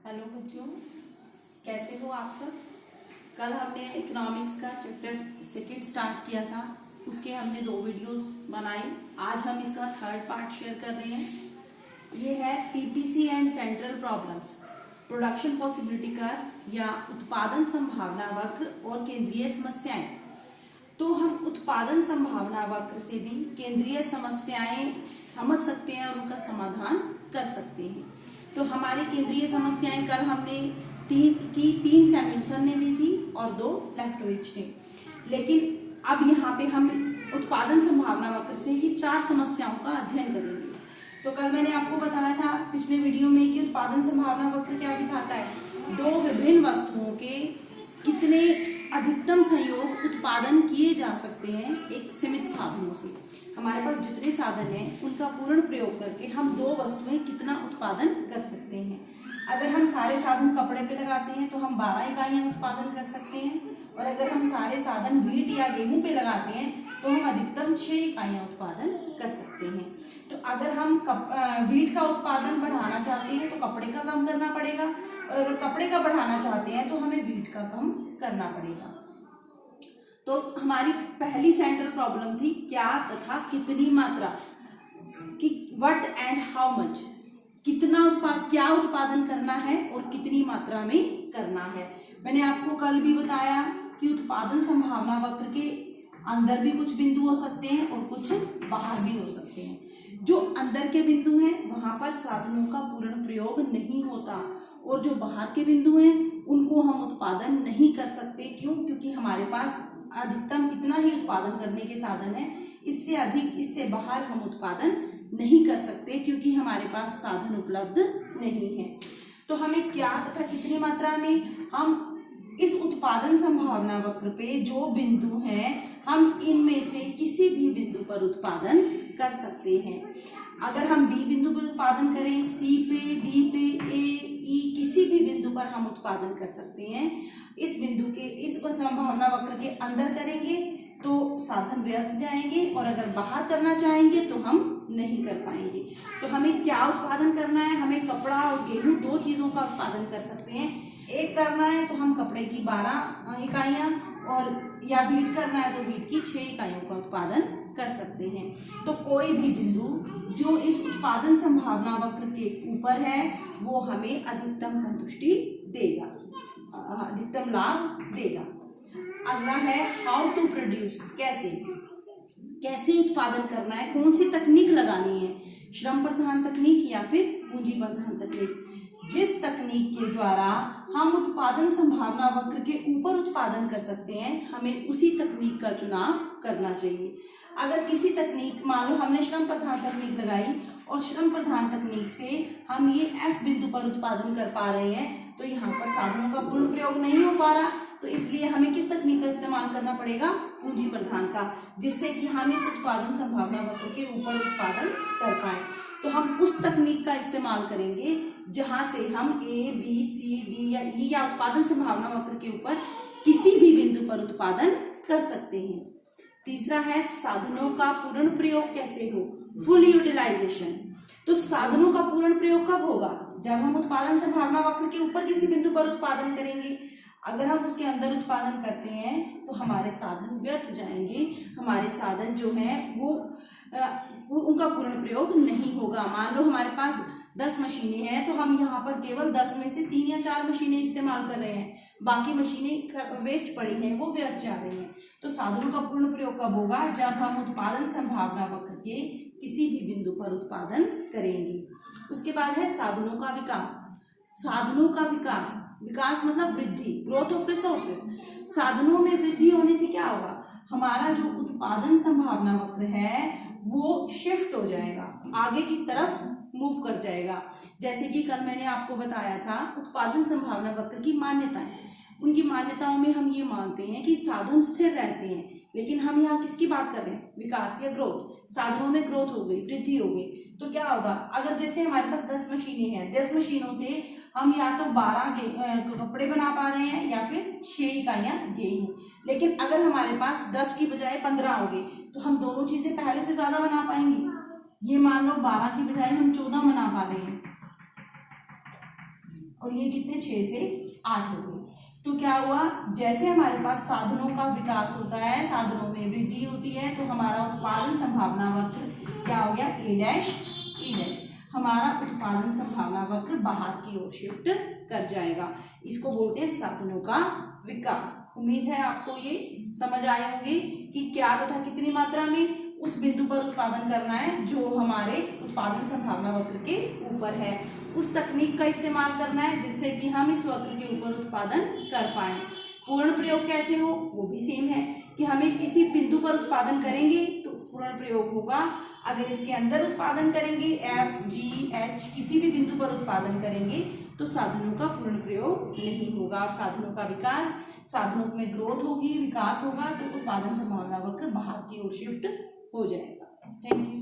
Hello बच्चों, कैसे हो आप सब। कल हमने इकोनॉमिक्स का चैप्टर सेकंड स्टार्ट किया था, उसके हमने 2 वीडियोस बनाई। आज हम इसका थर्ड पार्ट शेयर कर रहे हैं। ये है PPC and central problems, production possibility curve या उत्पादन संभावना वक्र और केंद्रीय समस्याएं। तो हम उत्पादन संभावना वक्र से भी केंद्रीय समस्याएं समझ सकते हैं और उनका समाधान कर सकते हैं। तो हमारी केंद्रीय समस्याएं कल हमने 3 सैमुअल्सन ने दी थी और 2 लेफ्टोविच ने। लेकिन अब यहाँ पे हम उत्पादन संभावना वक्र से ये 4 समस्याओं का अध्ययन करेंगे। तो कल मैंने आपको बताया था पिछले वीडियो में कि उत्पादन संभावना वक्र क्या दिखाता है, 2 विभिन्न वस्तुओं के कितने अधिकतम संयोग उत्पादन किए जा सकते हैं एक सीमित साधनों से। हमारे पास जितने साधन हैं उनका पूर्ण प्रयोग करके हम 2 वस्तुएं कितना उत्पादन कर सकते हैं। अगर हम सारे साधन कपड़े पे लगाते हैं तो हम 12 इकाइयां उत्पादन कर सकते हैं, और अगर हम सारे साधन व्हीट या गेहूं पे लगाते हैं तो हम अधिकतम 6 इकाइयां उत्पादन कर सकते हैं। तो अगर हम व्हीट का उत्पादन बढ़ाना चाहते हैं तो कपड़े का कम करना पड़ेगा, और अगर कपड़े का बढ़ाना चाहते हैं तो हमें व्हीट का कम करना पड़ेगा। तो हमारी पहली सेंट्रल प्रॉब्लम थी क्या तथा कितनी मात्रा कि व्हाट एंड हाउ मच, क्या उत्पादन करना है और कितनी मात्रा में करना है। मैंने आपको कल भी बताया कि उत्पादन संभावना वक्र के अंदर भी कुछ बिंदु हो सकते हैं और कुछ बाहर भी हो सकते हैं। जो अंदर के बिंदु हैं वहां पर साधनों का पूर्ण प्रयोग नहीं होता, और जो बाहर के बिंदु हैं उनको हम उत्पादन नहीं कर सकते। क्यों? क्योंकि हमारे पास अधिकतम इतना ही उत्पादन करने के साधन है, इससे अधिक इससे बाहर हम उत्पादन नहीं कर सकते क्योंकि हमारे पास साधन उपलब्ध नहीं है। तो हमें क्या तथा कितनी मात्रा में हम इस उत्पादन संभावना वक्र पे जो बिंदु हैं हम इनमें से किसी भी बिंदु पर उत्पादन कर सकते हैं। अगर हम बी बिंदु पर उत्पादन करें, सी पे, डी पे, ए, ई किसी भी बिंदु पर हम उत्पादन कर सकते हैं। इस बिंदु के इस संभावना वक्र के अंदर करेंगे तो साधन व्यर्थ जाएंगे, और अगर बाहर करना चाहेंगे तो हम नहीं कर पाएंगे। तो हमें क्या उत्पादन करना है, हमें कपड़ा और गेहूं 2 चीजों का उत्पादन कर सकते हैं। एक करना है तो हम कपड़े की 12 इकाइयां, और या व्हीट करना है तो व्हीट की 6 इकाइयों का उत्पादन कर सकते हैं। तो कोई भी बिंदु जो इस उत्पादन संभावना वक्र के ऊपर है वो हमें अधिकतम संतुष्टि देगा, अधिकतम लाभ देगा। अगला है हाउ टू प्रोड्यूस, कैसे उत्पादन करना है, कौन सी तकनीक लगानी है, श्रम प्रधान तकनीक या फिर पूंजी प्रधान तकनीक। जिस तकनीक के द्वारा हम उत्पादन संभावना वक्र के ऊपर उत्पादन कर सकते हैं हमें उसी तकनीक का चुनाव करना चाहिए। अगर किसी तकनीक, मान लो हमने श्रम प्रधान तकनीक लगाई और श्रम प्रधान तकनीक से हम ये एफ बिंदु पर उत्पादन कर पा रहे हैं, तो यहाँ पर साधनों का पूर्ण प्रयोग नहीं हो पा रहा, तो इसलिए हमें किस तकनीक का इस्तेमाल करना पड़ेगा, पूंजी प्रधान का, जिससे कि हम इस उत्पादन संभावना वक्र के ऊपर उत्पादन कर पाए। तो हम उस तकनीक का इस्तेमाल करेंगे जहां से हम ए, बी, सी, डी या ई या उत्पादन संभावना वक्र के ऊपर किसी भी बिंदु पर उत्पादन कर सकते हैं। तीसरा है साधनों का पूर्ण प्रयोग कैसे हो, फुल यूटिलाइजेशन। तो साधनों का पूर्ण प्रयोग कब होगा, जब हम उत्पादन संभावना वक्र के ऊपर किसी बिंदु पर उत्पादन करेंगे। अगर हम उसके अंदर उत्पादन करते हैं तो हमारे साधन व्यर्थ जाएंगे, हमारे साधन जो हैं वो उनका पूर्ण प्रयोग नहीं होगा। मान लो हमारे पास 10 मशीनें हैं तो हम यहाँ पर केवल 10 में से 3 या 4 मशीनें इस्तेमाल कर रहे हैं, बाकी मशीनें वेस्ट पड़ी हैं, वो व्यर्थ जा रही हैं। तो साधनों का पूर्ण प्रयोग कब होगा, जब हम उत्पादन संभावना वक्र के किसी भी बिंदु पर उत्पादन करेंगे। उसके बाद है साधनों का विकास। साधनों का विकास मतलब वृद्धि, ग्रोथ ऑफ रिसोर्सेस। साधनों में वृद्धि होने से क्या होगा, हमारा जो उत्पादन संभावना वक्र है वो शिफ्ट हो जाएगा, आगे की तरफ मूव कर जाएगा। जैसे कि कल मैंने आपको बताया था उत्पादन संभावना वक्र की मान्यताएं, उनकी मान्यताओं में हम ये मानते हैं कि साधन स्थिर रहते हैं, लेकिन हम यहाँ किसकी बात कर रहे हैं, विकास या ग्रोथ। साधनों में ग्रोथ हो गई, वृद्धि हो गई, तो क्या होगा, अगर जैसे हमारे पास 10 मशीनें हैं, 10 मशीनों से हम या तो 12 कपड़े बना पा रहे हैं या फिर 6 इकाइयां गेहूं। लेकिन अगर हमारे पास 10 की बजाय 15 हो गए तो हम दोनों चीजें पहले से ज्यादा बना पाएंगे। ये मान लो 12 की बजाय हम 14 बना पा रहे हैं, और ये कितने 6 से 8 हो गए। तो क्या हुआ, जैसे हमारे पास साधनों का विकास होता है, साधनों में वृद्धि होती है, तो हमारा उत्पादन संभावना वक्र क्या हो गया, ए डैश ई डैश, हमारा उत्पादन संभावना वक्र बाहर की ओर शिफ्ट कर जाएगा। इसको बोलते हैं साधनों का विकास। उम्मीद है आपको ये समझ आए होंगे कि क्या तथा कितनी मात्रा में उस बिंदु पर उत्पादन करना है जो हमारे उत्पादन संभावना वक्र के ऊपर है। उस तकनीक का इस्तेमाल करना है जिससे कि हम इस वक्र के ऊपर उत्पादन कर पाए। पूर्ण प्रयोग कैसे हो, वो भी सेम है कि हमें इसी बिंदु पर उत्पादन करेंगे तो पूर्ण प्रयोग होगा। अगर इसके अंदर उत्पादन करेंगे, एफ जी एच किसी भी बिंदु पर उत्पादन करेंगे तो साधनों का पूर्ण प्रयोग नहीं होगा और साधनों का विकास, साधनों में ग्रोथ होगी, विकास होगा, तो उत्पादन संभावना वक्र बाहर की ओर शिफ्ट हो जाएगा। Thank you.